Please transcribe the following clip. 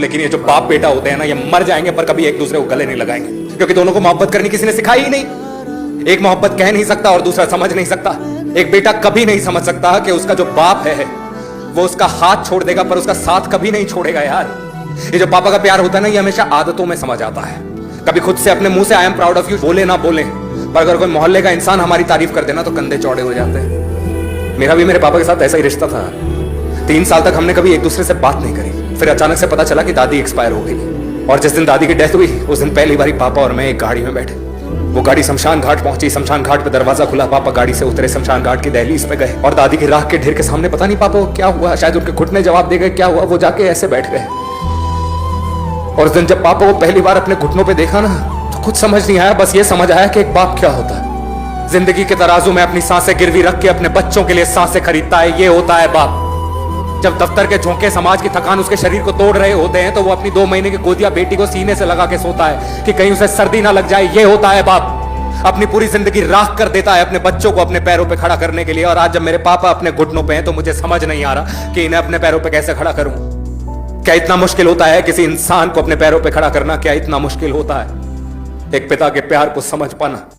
लेकिन ये जो बाप बेटा होते हैं ना, ये मर जाएंगे पर कभी एक दूसरे को गले नहीं लगाएंगे, क्योंकि दोनों को मोहब्बत करनी किसी ने सिखाई ही नहीं। एक मोहब्बत कह नहीं सकता और दूसरा समझ नहीं सकता। एक बेटा कभी नहीं समझ सकता कि उसका जो बाप है वो उसका हाथ छोड़ देगा पर उसका साथ कभी नहीं छोड़ेगा। यार, ये जो पापा का प्यार होता है ना, ये हमेशा आदतों में समझ आता है। कभी खुद से अपने मुंह से I am proud of you बोले ना बोले, पर अगर कोई मोहल्ले का इंसान हमारी तारीफ कर देना तो कंधे चौड़े हो जाते हैं। मेरा भी मेरे पापा के साथ ऐसा ही रिश्ता था। 3 साल तक हमने कभी एक दूसरे से बात नहीं करी। फिर अचानक से पता चला कि दादी एक्सपायर हो गई, और जिस दिन दादी की डेथ हुई उस दिन पहली बारी पापा और मैं एक गाड़ी में बैठे। वो गाड़ी शमशान घाट पहुंची। शमशान घाट पे दरवाजा खुला, पापा गाड़ी से उतरे, शमशान घाट की दहलीज पे गए और दादी की राख के ढेर के सामने पता नहीं पापा को क्या हुआ, शायद उनके घुटने जवाब दे गए क्या हुआ, वो जाके ऐसे बैठ गए। और उस दिन जब पापा को पहली बार अपने घुटनों पे देखा ना, तो कुछ समझ नहीं आया, बस ये समझ आया कि एक बाप क्या होता है। जिंदगी के तराजू में अपनी सांसें गिरवी रख के अपने बच्चों के लिए सांसें खरीदता है, ये होता है बाप। जब दफ्तर के झोंके समाज की थकान उसके शरीर को तोड़ रहे होते हैं तो वो अपनी 2 महीने की गोदिया बेटी को सीने से लगा के सोता है कि कहीं उसे सर्दी ना लग जाए, ये होता है बाप। अपनी पूरी जिंदगी राख कर देता है अपने बच्चों को अपने पैरों पे खड़ा करने के लिए। और आज जब मेरे पापा अपने घुटनों पे हैं तो मुझे समझ नहीं आ रहा कि इन्हें अपने पैरों पे कैसे खड़ा करूं। क्या इतना मुश्किल होता है किसी इंसान को अपने पैरों पे खड़ा करना? क्या इतना मुश्किल होता है एक पिता के प्यार को समझ पाना?